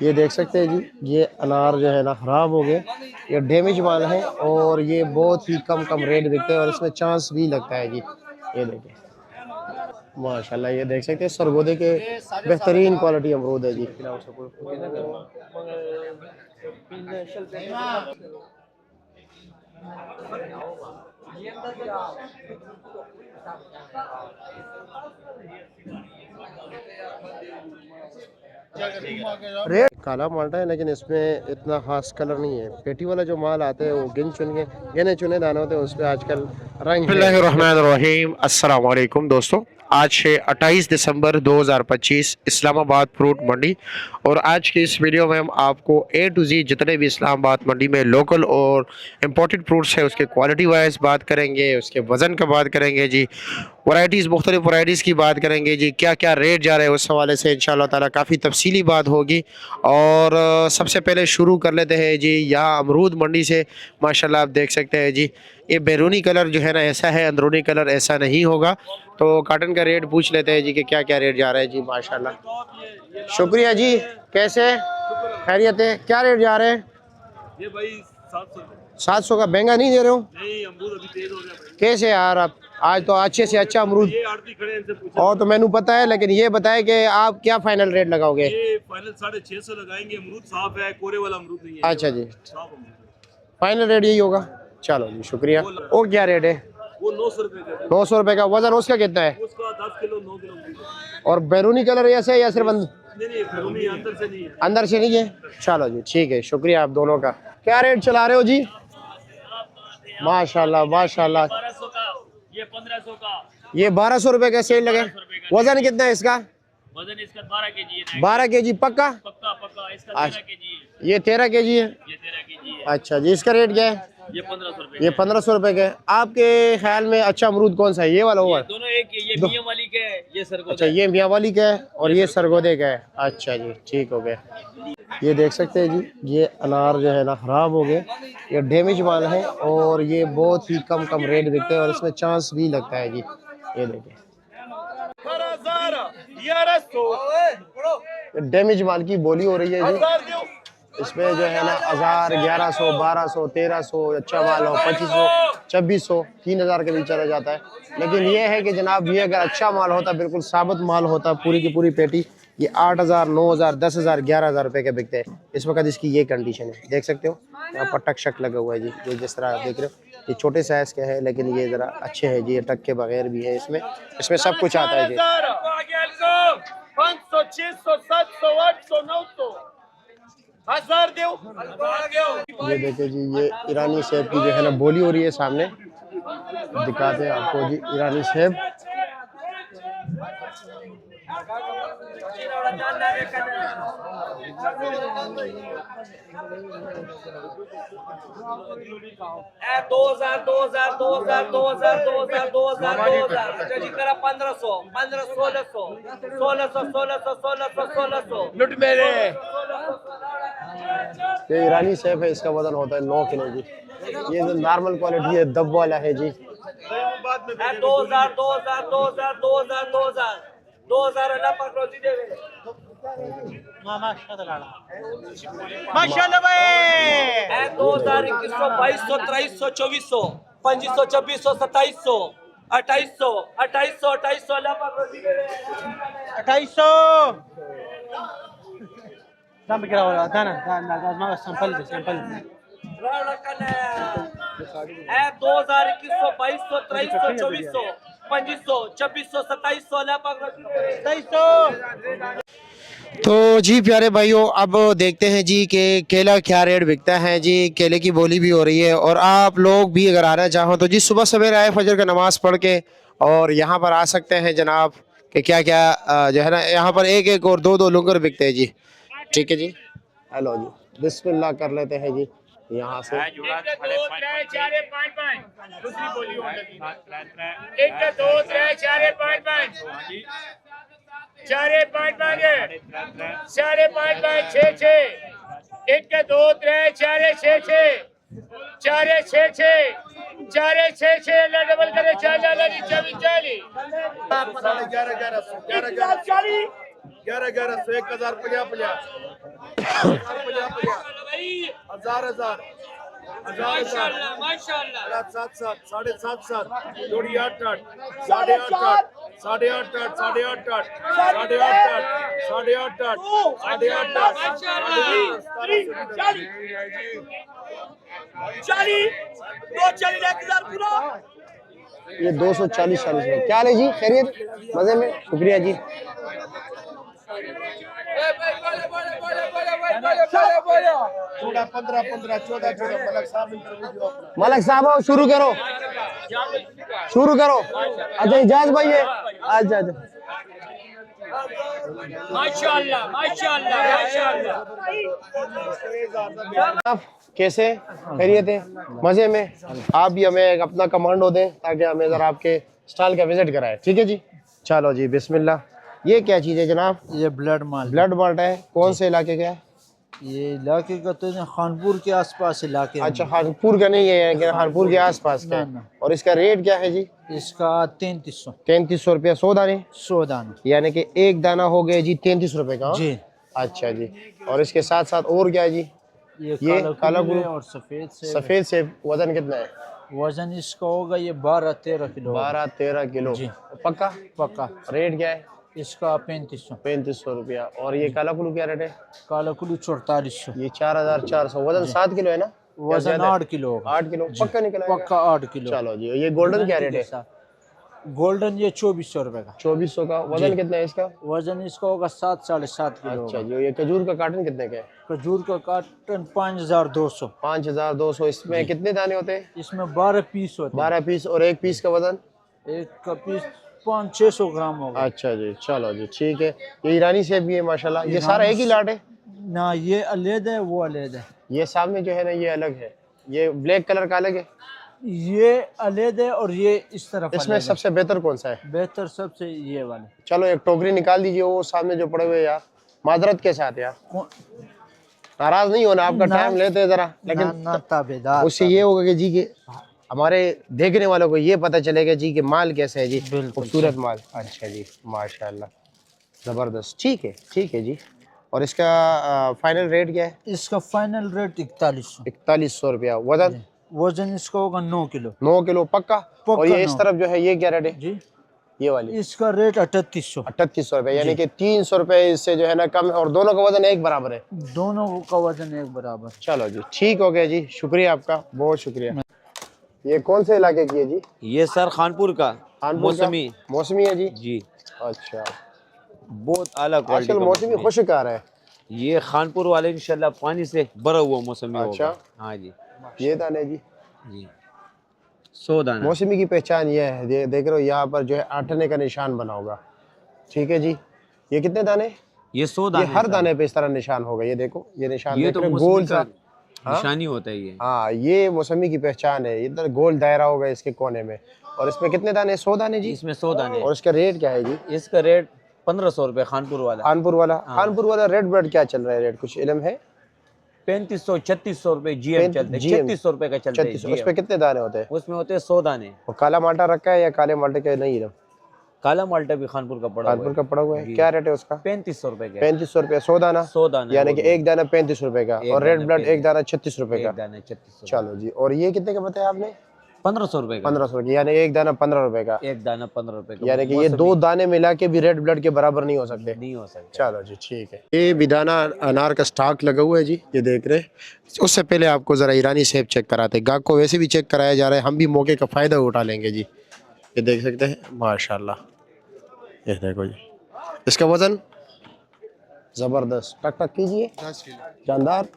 ये देख सकते हैं जी, ये अनार जो है ना खराब हो गए, ये डैमेज माल है और ये बहुत ही कम कम रेट बिकते हैं और इसमें चांस भी लगता है जी। ये देखिए माशाल्लाह, ये देख सकते हैं सरगोदे के बेहतरीन क्वालिटी अमरूद है जी। रेट काला माल्टा है लेकिन इसमें इतना खास कलर नहीं है। पेटी वाला जो माल आता है वो गिने चुने दाने होते हैं, उस पर आजकल रंग। बिस्मिल्लाहिर्रहमानिर्रहीम, अस्सलाम वालेकुम दोस्तों। आज है 28 दिसंबर 2025, इस्लामाबाद फ्रूट मंडी। और आज की इस वीडियो में हम आपको ए टू जी जितने भी इस्लामाबाद मंडी में लोकल और इम्पोर्टेड फ्रूट्स है उसके क्वालिटी वाइज बात करेंगे, उसके वज़न का बात करेंगे जी, वैरायटीज़ मुख्तलिफ वैरायटीज़ की बात करेंगे जी, क्या क्या रेट जा रहे हैं उस हवाले से इंशाअल्लाह ताला काफ़ी तफसीली बात होगी। और सबसे पहले शुरू कर लेते हैं जी यहाँ अमरूद मंडी से। माशाल्लाह आप देख सकते हैं जी, ये बैरूनी कलर जो है ना ऐसा है, अंदरूनी कलर ऐसा नहीं होगा। तो काटन का रेट पूछ लेते हैं जी कि क्या क्या रेट जा रहा है जी। माशाल्लाह, शुक्रिया जी। कैसे खैरियत है? क्या रेट जा रहे हैं? ये भाई 700। 700 का। महंगा नहीं दे रहे हो? नहीं, अमरूद अभी तेज हो गया भाई। कैसे यार, आप आज तो अच्छे से अच्छा अमरूद। ये आड़ती खड़े हैं, इनसे पूछो। और तो मैंने पता है, लेकिन ये बताए कि आप क्या फाइनल रेट लगाओगे? ये फाइनल 650 लगाएंगे। अमरूद साफ है, कोरे वाला अमरूद नहीं है। अच्छा जी, साफ अमरूद है। फाइनल रेट यही होगा। चलो जी, शुक्रिया। वो क्या रेट है? वो 900 रुपए का है। 900 रुपए का। वजन उसका कितना है? उसका 10 किलो 9 किलो अमरूद है। और बैरूनी कलर ऐसे है या सिर्फ नहीं, बैरूनी अंदर से नहीं है। अंदर से नहीं है? चलो जी, ठीक है, शुक्रिया आप दोनों का। क्या रेट चला रहे हो जी? माशाल्लाह माशाल्लाह। 1200 का, ये 1500 का, ये 1200 रुपए का सेल लगे। वजन कितना है इसका? वजन इसका 12 केजी है। 12 केजी पक्का? पक्का पक्का। इसका 13 केजी है। ये 13 केजी है। ये 13 केजी है। अच्छा जी, इसका रेट क्या है? ये 1500 रुपए। ये 1500 रुपए का है। आपके ख्याल में अच्छा अमरूद कौन सा है, ये वाला हुआ? दोनों एक है। ये मियां वाली का है, ये सरगोदा। अच्छा, ये मियाँ वाली का है और ये सरगोदे का है। अच्छा जी, ठीक हो गया। ये देख सकते हैं जी, ये अनार जो है ना खराब हो गए, ये डैमेज माल है और ये बहुत ही कम कम रेट बिकते हैं और इसमें चांस भी लगता है जी। ये देखिए डैमेज माल की बोली हो रही है जी। इसमें जो है ना 1000, 1100, 1200, 1300, अच्छा माल हो 2500, 2600, 3000 के बीच चला जाता है। लेकिन ये है कि जनाब, ये अगर अच्छा माल होता, बिल्कुल साबित माल होता, पूरी की पूरी पेटी, ये 8000, 9000, 10000, 11000 रुपए के बिकते हैं। इस वक्त इसकी ये कंडीशन है, देख सकते हो यहाँ पर टक शक लगा हुआ है जी। ये जिस तरह आप देख रहे हो, ये छोटे साइज के हैं लेकिन ये ज़रा अच्छे हैं जी, ये टक के बगैर भी है। इसमें सब कुछ आता है जी। 500, 600, 700, 800, 900, 1000 दो। ये देखिए जी, ये ईरानी सेब की जो है ना बोली हो रही है, सामने दिखाते हैं आपको जी ईरानी सेब। दो हजार 1500, 1600, 1600। लुट मेरे। ये ईरानी सेब है, इसका वजन होता है 9 किलो जी। ये जो नॉर्मल क्वालिटी है, दब वाला है जी। 2000 अल्लाह पाक रोजी देवे। माशाल्लाह भाई। 2000, 2100, 2200, 2400, 2500, 2600, 2700, 2800, 2800, 2800 अल्लाह पाक रोजी देवे। 2800 Dame que la bola, Dana, las magas sample. 2000, 2100, 2200, 2300, 2500, 2600, 2700 अल्लाह पाक रोजी देवे। 2700 तो जी प्यारे भाइयों, अब देखते हैं जी कि केला क्या रेट बिकता है जी। केले की बोली भी हो रही है और आप लोग भी अगर आना चाहो तो जी सुबह सवेरे आए, फजर का नमाज पढ़ के और यहाँ पर आ सकते हैं जनाब। कि क्या क्या जो है ना यहाँ पर एक एक और दो दो लुंगर बिकते हैं जी। ठीक है जी, हेलो जी, बिस्मिल्लाह कर लेते हैं जी यहाँ से। डबल करे 1100 1150 1050 हजार हजार माशाल्लाह माशाल्लाह सात सात साढ़े सात सात जोड़ी आठ आठ साढ़े आठ आठ साढ़े आठ आठ साढ़े आठ आठ साढ़े आठ आठ साढ़े आठ आठ साढ़े आठ आठ चालीस दो 40,000 पूरा ये 240 में क्या ले जी, खैरियत मजे में, शुक्रिया जी। चौदह पंद्रह पंद्रह चौदह चौदह मलक साहब इंटरव्यू मलक साहब आओ, शुरू करो शुरू करो। अच्छा इजाज भाई है, अच्छा अच्छा माशाल्लाह माशाल्लाह माशाल्लाह आप कैसे, खैरियत है, मजे में। आप भी हमें एक अपना कमांडो दें ताकि हमें जरा आपके स्टॉल का विजिट कराएं, ठीक है जी। चलो जी बिस्मिल्लाह। ये क्या चीज़ है जनाब? ये ब्लड माल, ब्लड माल्ट है। कौन से इलाके का है? ये इलाके का तो खानपुर के आसपास इलाके में। अच्छा खानपुर का नहीं है, कि खानपुर के आसपास का है। ना। और इसका रेट क्या है जी? इसका 3300 3300 रुपया 100 दाने, 100 दाना यानी कि एक दाना हो गया जी 33 रुपए का। जी। अच्छा जी। और इसके साथ साथ और क्या है जी? ये काला काला गुरु है और सफेद से। सफेद से वजन कितना है? वजन इसका होगा ये 12-13 किलो। 12-13 किलो जी। पक्का? पक्का। रेट क्या है? इसका 3500। 3500 रुपया। और ये काला कुलू क्या रेट है? काला कुलू 4400। ये 4400। वजन 7 किलो है ना? वजन 8 किलो होगा। 8 किलो पक्का निकला है? पक्का 8 किलो। चलो जी। ये गोल्डन क्या रेट है? गोल्डन ये 2400 रुपए का। 2400 का। वजन कितना है इसका? वजन इसका होगा 7-7.5 किलो। अच्छा जी। ये खजूर का कार्टन कितने का है? खजूर का कार्टन 5200। 5200। इसमें कितने दाने होते हैं? इसमें 12 पीस होते हैं। 12 पीस। और एक पीस का वजन? एक का पीस 500-600 ग्राम होगा। अच्छा जी। चलो जी ठीक है। ये ईरानी सेब भी है माशाल्लाह। ये सारा एक ही लाट है? ना ये अलग है, वो अलग है। ये सामने जो है ना ये अलग है, ये ब्लैक कलर का अलग है। ये अलग है और ये इस तरफ इसमें अलग है। सबसे बेहतर कौन सा है? बेहतर सबसे ये वाले। चलो एक टोकरी निकाल दीजिए, वो सामने जो पड़े हुए यार, माजरत के साथ यार, नाराज नहीं होना, आपका टाइम लेते हैं जरा, लेकिन ना ताबेदार। उससे ये होगा कि जी कि हमारे देखने वालों को ये पता चलेगा जी कि माल कैसे है जी, खूबसूरत माल। अच्छा जी माशाल्लाह ज़बरदस्त। ठीक है जी। और इसका फाइनल रेट क्या है? इसका फाइनल रेट 4100। 4100 रुपया। वजन? वजन इसका होगा 9 किलो। 9 किलो पक्का। और ये इस तरफ जो है ये क्या रेट है? जी ये वाली इसका रेट 3800। 3800 रुपये, यानी कि 300 रुपये इससे जो है ना कम है, और दोनों का वजन एक बराबर है। दोनों का वजन एक बराबर। चलो जी ठीक हो गया जी, शुक्रिया आपका, बहुत शुक्रिया। ये कौन से इलाके की है जी? ये सर खानपुर का मौसमी। मौसमी है जी। जी अच्छा। बहुत आला क्वालिटी आजकल मौसमी खुशक आ रहा है। ये खानपुर वाले इंशाल्लाह पानी से भरा हुआ मौसमी अच्छा। होगा। हाँ जी। ये दाने जी? जी 100 दाना। मौसमी की पहचान ये है, देख रहे हो यहाँ पर जो है आठने का निशान बना होगा। ठीक है जी। ये कितने दाने? ये 100 ये दाने। हर दाने पे इस तरह निशान होगा, ये देखो ये निशान। ये देख तो रहे हो, मौसमी गोल का सा निशानी होता है ये। हाँ ये मौसमी की पहचान है। इधर गोल दायरा होगा इसके कोने में। और इसमें कितने दाने? 100 दाने जी। इसमें 100 दाने। और इसका रेट क्या है जी? इसका रेट 1500 रुपए खानपुर वाला। कानपुर वाला? कानपुर वाला रेड ब्लड क्या चल रहा है रेट, कुछ इल्म है? 3500-3600 रुपए जीएम चलते हैं। 3600 रुपए का चलता है 3600। उसमें कितने दाने होते हैं? उसमें होते हैं 100 दाने। और काला माल्टा रखा है या काले माल्टे का नहीं इल्म? काला माल्टा भी खानपुर का पड़ा हुआ कानपुर है। का पड़ा हुआ है। क्या रेट है उसका? 3500 रुपए का। 3500 रुपये 100 दाना। 100 दाना यानी कि एक दाना 35 रुपए का, और रेड ब्लड एक दाना 36 रुपए एक का। दाना 3600। चलो जी। और ये कितने का बताया आपने? 1500 रुपए का। 1500 रुपये, यानी एक दाना 15 रुपए का। एक दाना 15 रुपए का। यानी कि ये दो दाने मिला के भी रेड ब्लड के बराबर नहीं हो सकते। नहीं हो सकता। चलो जी ठीक है। ये बिदाना अनार का स्टॉक लगा हुआ है जी, ये देख रहे हैं। उससे पहले आपको ज़रा ईरानी सेब चेक कराते हैं। गाहक को वैसे भी चेक कराया जा रहा है, हम भी मौके का फ़ायदा उठा लेंगे जी। ये देख सकते हैं माशाल्लाह, ये देखो जी। इसका वज़न ज़बरदस्त, टक टक कीजिए, जानदार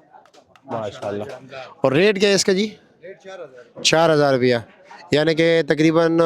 माशाल्लाह। और रेट क्या है इसका जी? 4000 रुपया, यानी कि तकरीबन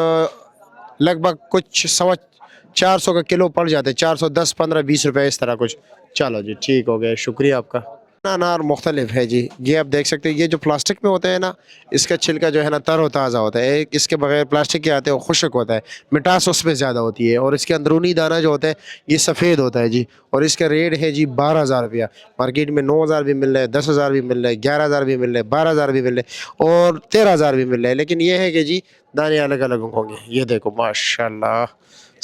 लगभग कुछ 450 का किलो पड़ जाते हैं। 410, 15, 20 रुपए इस तरह कुछ। चलो जी ठीक हो गया, शुक्रिया आपका। अनार मुख्तलिफ है जी, ये आप देख सकते हैं। ये जो प्लास्टिक में होता है ना, इसका छिलका जो है ना तरोताज़ा होता है। एक इसके बगैर प्लास्टिक के आते हैं, वो खुश्क होता है, मिठास उसमें ज़्यादा होती है। और इसके अंदरूनी दाना जो होता है ये सफ़ेद होता है जी। और इसका रेट है जी 12000 रुपया। मार्केट में 9000 भी मिल रहा है, 10000 भी मिल रहा है, 11000 भी मिल रहा है, 12000 भी मिल रहा है, और 13000 भी मिल रहा है। लेकिन ये है कि जी दाने अलग अलग होंगे। ये देखो माशाल्लाह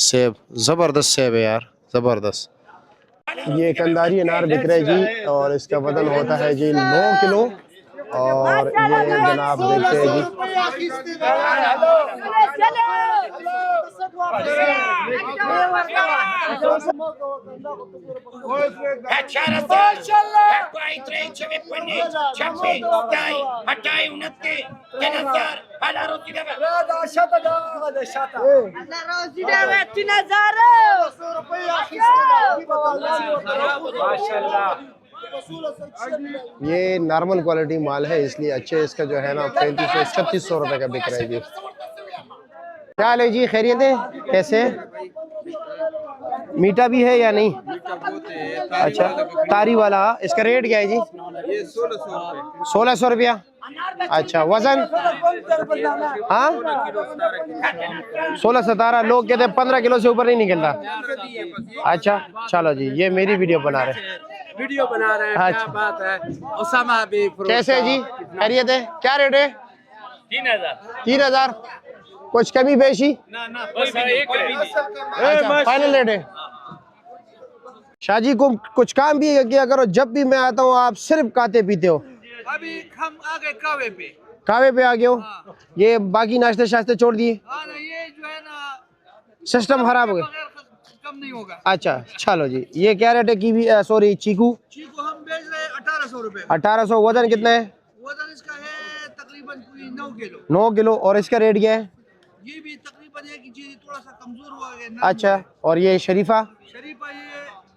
सेब, ज़बरदस्त सेब है यार, ज़बरदस्त। ये कंधारी अनार बिक रहे जी और इसका वजन होता है जी 9 किलो और ये जनाब देखते हैं जी ये नॉर्मल क्वालिटी माल है इसलिए अच्छे इसका जो है ना 3500-3600 रुपए का बिक रहा है जी। क्या हाल है जी, खैरियत है? कैसे मीठा भी है या नहीं? अच्छा तारी वाला, इसका रेट क्या है जी? ये 1600 रुपया। अच्छा वजन? हाँ 16-17 लोग कहते हैं 15 किलो से ऊपर नहीं निकलता। अच्छा चलो जी, ये मेरी वीडियो बना रहे हैं। अच्छा क्या बात है। उसामा भी कैसे है जी, खैरियत है? क्या रेट है? 3000। कुछ कमी बेशी? अच्छा फाइनल रेट है। शाहजी को कुछ काम भी किया करो, जब भी मैं आता हूँ आप सिर्फ खाते पीते हो। अभी हम आ गए कावे पे आ गए हो। ये बाकी नाश्ते शास्ते छोड़ दिए? ये जो है ना सिस्टम खराब हो गया। कम नहीं होगा। अच्छा चलो जी, ये क्या रेट है? कीवी सॉरी चीकू हम बेच रहे हैं 1800 रुपए। 1800। वजन कितना है? वजन इसका है तकरीबन 9 किलो। 9 किलो। और इसका रेट क्या है? ये भी तकरीबन है कि जी थोड़ा सा कमजोर हुआ है। अच्छा और ये शरीफा? शरीफा ये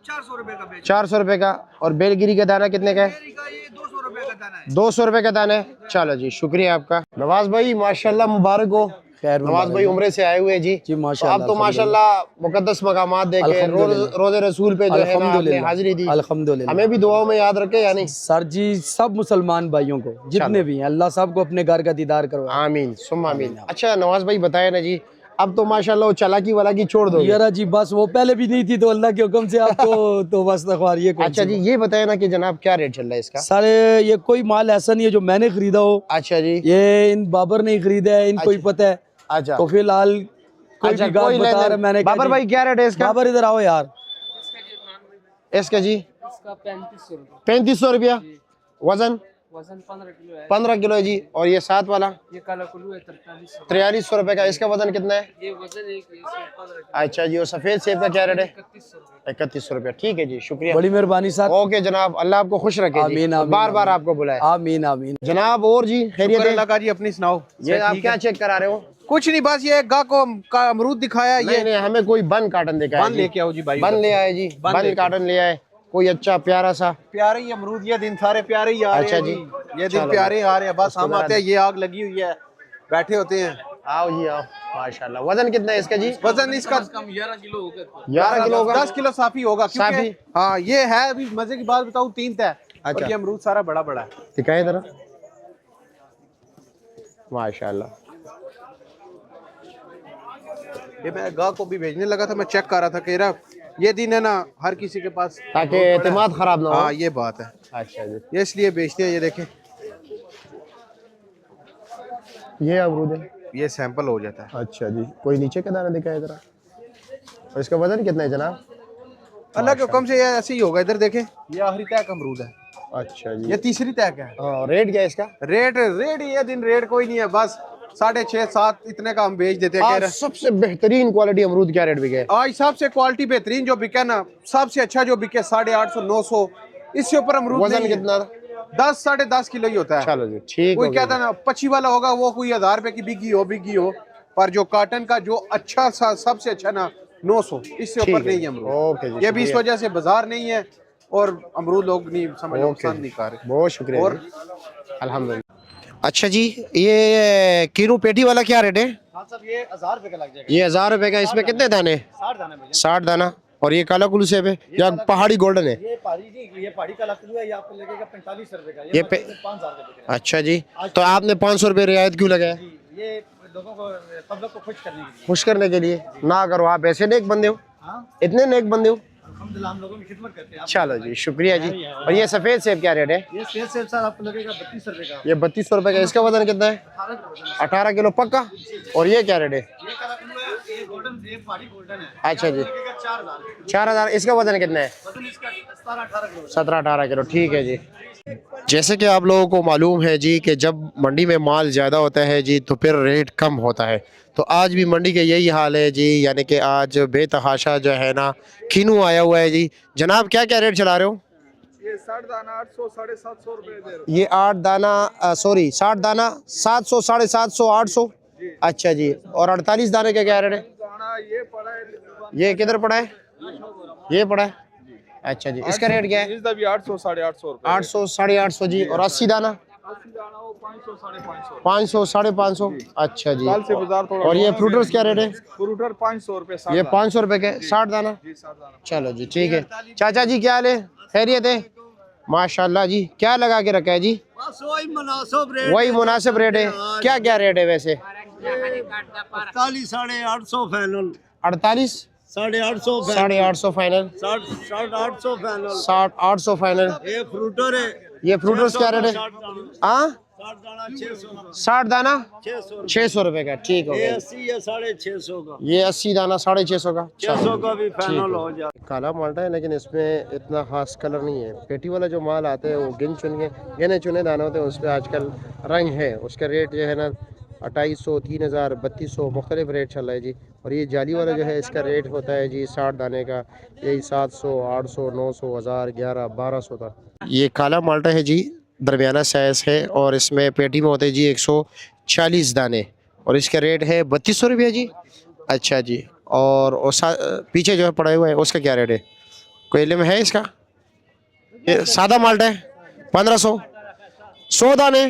400 रुपए का बेच। 400 रुपए का। और बेलगिरी का दाना कितने का है? ये 200 रुपए का दाना है। 200 रुपए का दाना है। चलो जी शुक्रिया आपका। नवाज भाई माशाल्लाह मुबारक हो। खैर नवाज भाई उम्रे से आए हुए जी माशाल्लाह। अब तो माशाल्लाह मुकद्दस मकामात देखे, रोज़े रसूल पे जो है ना आपने हाजिरी दी, अल्हम्दुलिल्लाह। हमें भी दुआओं में याद रखे या नहीं? सर जी सब मुसलमान भाइयों को जितने भी हैं अल्लाह सबको अपने घर का दीदार करवाए। आमीन सुम्मा आमीन। अच्छा नवाज भाई बताए ना जी, अब तो माशाल्लाह वो चालाकी वाला की छोड़ दो यारा जी, बस वो पहले भी नहीं थी तो अल्लाह के हुक्म से आपको तो बस अखबार ये। अच्छा जी ये बताए ना कि जनाब क्या रेट चल रहा है इसका? सारे ये कोई माल ऐसा नहीं है जो मैंने खरीदा हो। अच्छा जी ये इन बाबर ने खरीदा है, इनको ही पता है। अच्छा तो फिलहाल कोई भी गाहक बता रहा है, मैंने कहा बाबर जी, भाई क्या रेट है इसका? बाबर इधर आओ यार। इसका जी 3500 रुपया। वजन 15 किलो है जी। और ये 7 वाला ये काला कुल्लू है 4300 रुपए का। इसका वजन कितना है? ये वजन अच्छा जी। और सफेद सेब का क्या रेट है? 3100 रुपया। ठीक है जी शुक्रिया, बड़ी मेहरबानी सर। ओके जनाब, अल्लाह आपको खुश रखे। आमीन, आमीन, बार बार आपको बुलाए। आमीन आमीन। जनाब और जी खैरियत है? लगा जी अपनी सुनाओ। ये आप क्या चेक करा रहे हो? कुछ नहीं, बस ये गाह को अमरूद दिखाया। नहीं नहीं, हमें कोई बन कार्टन दिखाया। बन लेके आओ जी भाई। बन ले आए जी, बन कार्टन ले आए। कोई अच्छा प्यारा सा प्यारे ही अमरूद, ये दिन सारे प्यारे ही आ रहे हैं। अच्छा जी, ये दिन प्यारे आ रहे हैं। बस हम आते हैं, ये आग लगी हुई है, बैठे होते हैं। आओ जी आओ माशाल्लाह। वजन कितना है इसका जी? वजन इसका 11 किलो होगा। 10 किलो साफी होगा साफी? हाँ ये है। अभी मजे की बात बताऊँ, 3 तय। अच्छा। और ये अमरूद सारा बड़ा बड़ा है। दिखाए जरा माशाल्लाह। ये मैं गाह को भी भेजने लगा था, मैं चेक कर रहा था, कह रहा ये दिन है ना हर किसी के पास, ताकि एतमाद खराब ना हो। हाँ ये बात है। अच्छा जी, ये इसलिए बेचते हैं। ये देखें, ये अमरूद है, ये सैंपल हो जाता है। अच्छा जी। कोई नीचे का दाना दिखाए जरा। और इसका वजन कितना है जनाब? अल्लाह के हुक्म से ये ऐसे ही होगा। इधर देखें, ये आखिरी तय का अमरूद है। अच्छा जी। ये तीसरी तय का है। हाँ, रेट क्या है इसका? रेट ये दिन रेट कोई नहीं है, बस 6.5-7 इतने का हम बेच देते हैं। आज सबसे बेहतरीन क्वालिटी अमरूद क्या रेट बिके? आज सबसे क्वालिटी बेहतरीन जो बिके ना, सबसे अच्छा जो बिके 850-900, इससे ऊपर अमरूद वजन नहीं है। कितना? 10-10.5 किलो ही होता है। चलो जी ठीक। कोई कहता है ना 25 वाला होगा, वो कोई 1000 रुपए की बिकी हो, पर जो काटन का जो अच्छा सा सबसे अच्छा ना 900, इससे ऊपर नहीं है अमरूद। ओके जी, ये भी इस वजह से बाजार नहीं है और अमरूद लोग नहीं समझ पसंद नहीं कर रहे। बहुत शुक्रिया और अल्हम्दुलिल्लाह। अच्छा जी, ये कीरू पेटी वाला क्या रेट है? ये 1000 रुपए का लग जाएगा। ये 1000 रुपए का। इसमें कितने दाने? 60 दाने भैया। 60 दाना। और ये काला कुल्लू सेब है या पहाड़ी गोल्डन है? ये पहाड़ी का लकड़ू है, ये आपको लगेगा 45 रुपए का। ये 5000 रुपए। अच्छा जी, तो आपने 500 रुपए रियायत क्यों लगाया? ये लोगों को, पब्लिक को खुश करने के लिए। खुश करने के लिए ना करो, आप ऐसे नेक बंदे हो, इतने नेक बंदे हो। अल्हम्दुलिल्लाह हम लोगों की खिदमत करते हैं। चलो जी शुक्रिया जी। और ये सफेद सेब क्या रेट है? ये सेब सर आपको लगेगा 32 रुपए का। ये 3200 रुपए का। इसका वजन कितना है? 18 किलो पक्का। और ये क्या रेट है? ये अच्छा जी 4000। इसका वजन कितना है? 17-18 किलो। ठीक है जी। जैसे कि आप लोगों को मालूम है जी कि जब मंडी में माल ज़्यादा होता है जी तो फिर रेट कम होता है। तो आज भी मंडी के यही हाल है जी, यानी कि आज बेतहाशा जो है ना खीनू आया हुआ है जी। जनाब क्या क्या रेट चला रहे हो? ये 60 दाना 800 750 रुपए दे रहे ये 8 दाना 60 दाना 700 750 800। अच्छा जी। और 48 दाने का क्या रेट है? दाना ये पड़ा है, ये किधर पड़ा है? ये पड़ा है। अच्छा जी। इसका रेट क्या है? इसका भी 800 850 रुपए। 800 850 जी। और 80 दाना 80 दाना वो 500 550। 500 550। अच्छा जी। साल से बाजार थोड़ा। और ये फ्रूटर्स क्या रेट है? फ्रूटर 500 रुपए। ये 500 रुपए के 60 दाना। जी 60 दाना। चलो जी ठीक है। चाचा जी क्या हाल है? खैरियत है? माशाल्लाह जी। क्या लगा के रखा है जी? बस वही मुनासिब रेट, वही मुनासिब रेट है। क्या क्या रेट है वैसे? 48 850 फाइनल, 48 850 850 फाइनल, 850 फाइनल। 800 फाइनल। ये फ्रूटर है, ये फ्रूटर्स क्या रेट है? हाँ 60 दाना 600, 60 दाना 600, 600 रुपए का। ठीक हो ये गया। 80 है 650 का, ये 80 दाना 650 का। 600 का भी फाइनल हो जाए। काला माल्टा है लेकिन इसमें इतना खास कलर नहीं है। पेटी वाला जो माल आता है वो गिने चुने दाने होते हैं, उस पर आजकल रंग है। उसका रेट जो है ना 2800 3000 3200 मुख्तलिफ रेट चल रहा है जी। और ये जाली वाला जो है इसका रेट होता है जी 60 दाने का, यही 700 800 900 1000 11 1200 था। ये काला माल्टा है जी, दरमियाना साइज़ है और इसमें पेटी में होते हैं जी 140 दाने और इसका रेट है 3200 रुपये जी। अच्छा जी। और पीछे जो है पड़ा हुआ है उसका क्या रेट है? कोई इल्म है इसका? ये सादा माल्टा है 1500। 100 दाने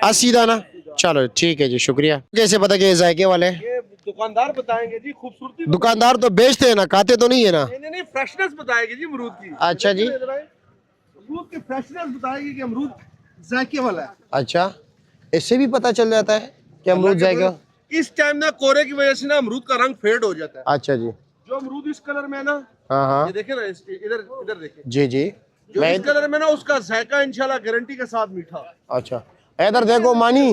80 दाना। चलो ठीक है जी, शुक्रिया। कैसे पता कि ये जायके वाले हैं? ये दुकानदार बताएंगे जी, खूबसूरती। दुकानदार तो बेचते हैं ना, खाते तो नहीं है ना। नहीं फ्रेशनेस बताएगी जी अमरूद की। अच्छा जी। अमरूद की फ्रेशनेस बताएगी कि अमरूद जायके वाला है। अच्छा, इससे भी पता चल जाता है कि अमरूद जाएगा। इस टाइम ना कोहरे की वजह से ना अमरूद का रंग फेड हो जाता है। अच्छा जी। जो अमरूद इस कलर में है ना, हाँ हाँ ये देखे ना, इधर इधर देखे, जी जी। जो मैं इस कलर में ना उसका जायका इंशाल्लाह गारंटी के साथ मीठा। अच्छा इधर देखो मानी,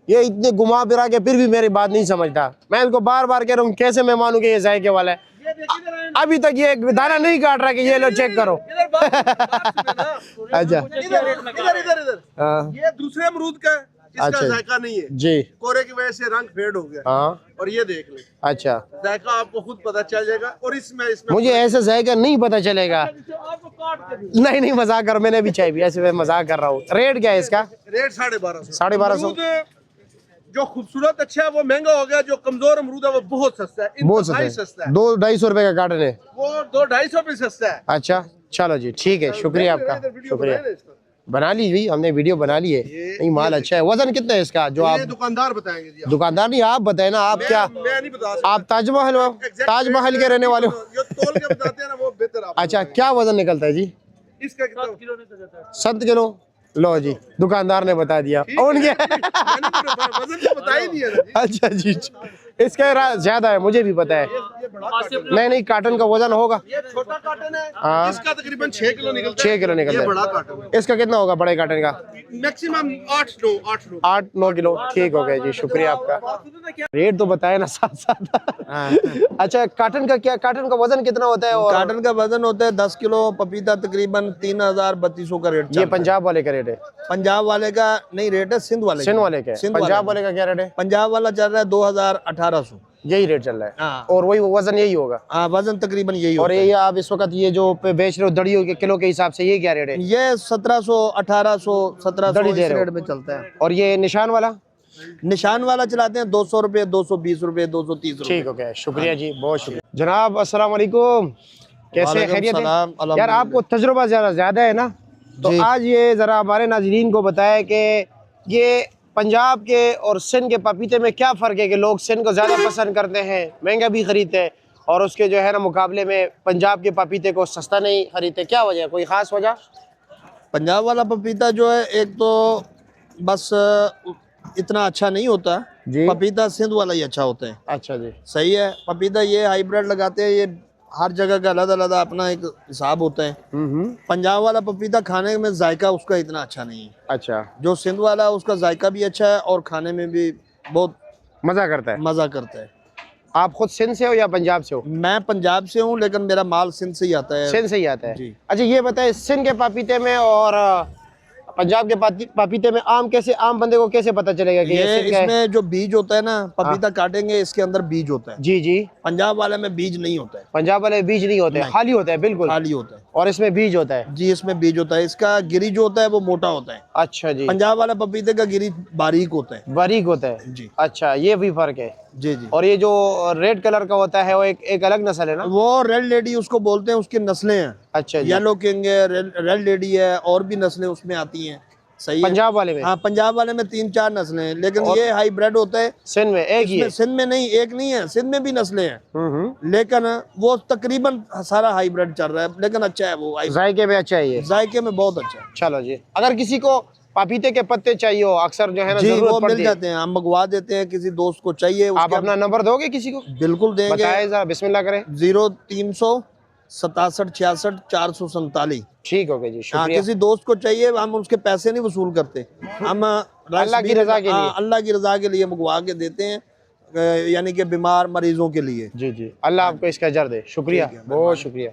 ये इतने घुमा फिरा के फिर भी मेरी बात नहीं समझता। मैं इसको बार बार कह रहा हूँ, कैसे मैं मानूं कि ये जायके वाला है? ये देखिए जरा, अभी तक ये दाना नहीं काट रहा कि ये लो चेक करो। इधर बात सुने ना। अच्छा इधर इधर इधर इधर, हाँ ये दूसरे अमरूद का है, इसका अच्छा। जायका नहीं है जी। कोहरे की वजह से रंग फेड हो गया। हाँ और ये देख ले, अच्छा। जायका आपको खुद पता चल जाएगा। और इसमें मुझे ऐसा जायका नहीं पता चलेगा। आपको काट के नहीं नहीं मजाक कर, मैंने भी चाय भी ऐसे मैं मजाक कर रहा हूँ। रेट क्या है इसका? रेट 1250। 1250। अमरूद जो खूबसूरत अच्छा है वो महंगा हो गया, जो कमजोर अमरूद है वो बहुत सस्ता है। बहुत इंतहाई सस्ता है, है। 200-250 रुपए का कार्टन है। वो 200-250 भी सस्ता है। अच्छा चलो जी ठीक है, शुक्रिया आपका, शुक्रिया। बना ली भी हमने, वीडियो बना ली है। नहीं माल अच्छा है। वजन कितना है इसका जो ये आप दुकानदार बताएंगे जी। दुकानदार नहीं, आप बताए ना। आप क्या, मैं नहीं बता सकता। आप ताजमहल के रहने वाले हो? जो तोल के बताते हैं ना वो बेहतर आप। अच्छा क्या वजन निकलता है जी? इसका कितना? 7 किलो। लो जी, दुकानदार ने बता दिया। उनके मैंने तो वजन तो बता ही दिया ना जी। अच्छा जी, इसका ज्यादा है, मुझे भी पता है। ये बड़ा कार्टन नहीं नहीं, कार्टन का वजन होगा। है। ये छोटा कार्टन है, हाँ। इसका तकरीबन 6 किलो निकलता 6 किलो निकलता ये है। बड़ा कार्टन है, इसका कितना होगा बड़े कार्टन का? Maximum 8-9 8-9 kilo. ठीक हो गया जी, शुक्रिया आपका। रेट तो बताए ना साथ साथ। अच्छा कार्टन का क्या, कार्टन का वजन कितना होता है? और कार्टन का वजन होता है 10 किलो। पपीता तकरीबन 3200 का रेट। ये पंजाब वाले का रेट है? पंजाब वाले का नहीं रेट है, सिंध वाले सिंध वाले का। पंजाब वाले का क्या रेट है? पंजाब वाला चल रहा है 2000-1800। यही रेट चल रहा है। हाँ। और वही वजन यही होगा? हाँ वजन तकरीबन यही और होता है। ये आप इस वक्त ये जो पे बेच रहे हो दड़ियों के किलो के हिसाब से, ये क्या रेट है? ये 1700-1800 1700 दड़ी दे इस रहे हो? रेट में चलता है। और ये निशान वाला? निशान वाला चलाते हैं 200 रुपए, 220 रुपए, 230 रुपए। ठीक हो गया, शुक्रिया जी, बहुत शुक्रिया जनाब। अस्सलाम वालेकुम, कैसे वालेकुम खैरियत है? सलाम, यार अल्हम्दुलिल्लाह। आपको तजुर्बा ज्यादा है ना, तो जी। आज ये जरा हमारे नाज़रीन को बताया कि ये पंजाब के और सिंध के पपीते में क्या फ़र्क है कि लोग सिंध को ज़्यादा पसंद करते हैं, महंगा भी ख़रीदते हैं, और उसके जो है ना मुकाबले में पंजाब के पपीते को सस्ता नहीं खरीदते? क्या वजह है, कोई ख़ास वजह? पंजाब वाला पपीता जो है एक तो बस इतना अच्छा नहीं होता जी। पपीता सिंध वाला ही अच्छा होता है। अच्छा जी। सही है। पपीता ये हाइब्रिड लगाते हैं, ये हर जगह का अलग अलग अपना एक हिसाब होता है। पंजाब वाला पपीता खाने में जायका उसका इतना अच्छा नहीं है। अच्छा, जो सिंध वाला है उसका जायका भी अच्छा है और खाने में भी बहुत मज़ा करता है। मजा करता है। आप खुद सिंध से हो या पंजाब से हो? मैं पंजाब से हूँ, लेकिन मेरा माल सिंध से ही आता है। सिंध से ही आता है। जी। अच्छा ये बताए, सिंध के पपीते में और पंजाब के पपीते में आम बंदे को कैसे पता चलेगा कि ये सिंध का है? इसमें जो बीज होता है ना, पपीता काटेंगे इसके अंदर बीज होता है। जी जी। पंजाब वाले में बीज नहीं होता है, पंजाब वाले बीज नहीं होते, नहीं। खाली होता है बिल्कुल, खाली होता है। और इसमें बीज होता है। जी, इसमें बीज होता है। इसका गिरी जो होता है वो मोटा होता है। अच्छा जी। पंजाब वाला पपीते का गिरी बारीक होता है। बारीक होता है जी। अच्छा, ये भी फर्क है। जी जी। और ये जो रेड कलर का होता है वो एक अलग नस्ल है ना? वो रेड लेडी उसको बोलते हैं, उसकी नस्लें हैं। अच्छा जी। येलो किंग है, रेड लेडी है, और भी नस्लें उसमें आती हैं। सही है। पंजाब वाले में? हाँ, पंजाब वाले में 3-4 नस्लें हैं, लेकिन ये हाइब्रिड होता है। सिंध में एक ही है? सिंध में नहीं, एक नहीं है, सिंध में भी नस्लें हैं, लेकिन वो तकरीबन सारा हाइब्रिड चल रहा है, लेकिन अच्छा है वो। जायके में अच्छा है ये? जायके में बहुत अच्छा है। चलो जी, अगर किसी को पपीते के पत्ते चाहिए हो, अक्सर जो है ना जी, जरूरत वो पड़ती मिल है, जाते हैं, हम मंगवा देते हैं। किसी दोस्त को चाहिए, आप अपना नंबर दोगे किसी को? बिल्कुल देंगे। बताए जरा, बिस्मिल्लाह करें। 0367 66 447। ठीक हो गया जी, हाँ, शुक्रिया। किसी दोस्त को चाहिए, हम उसके पैसे नहीं वसूल करते, हम अल्लाह की रजा के लिए। अल्लाह की रजा के लिए मंगवा के देते हैं, यानी कि बीमार मरीजों के लिए। जी जी, अल्लाह आपको इसका अजर दे। शुक्रिया, बहुत शुक्रिया।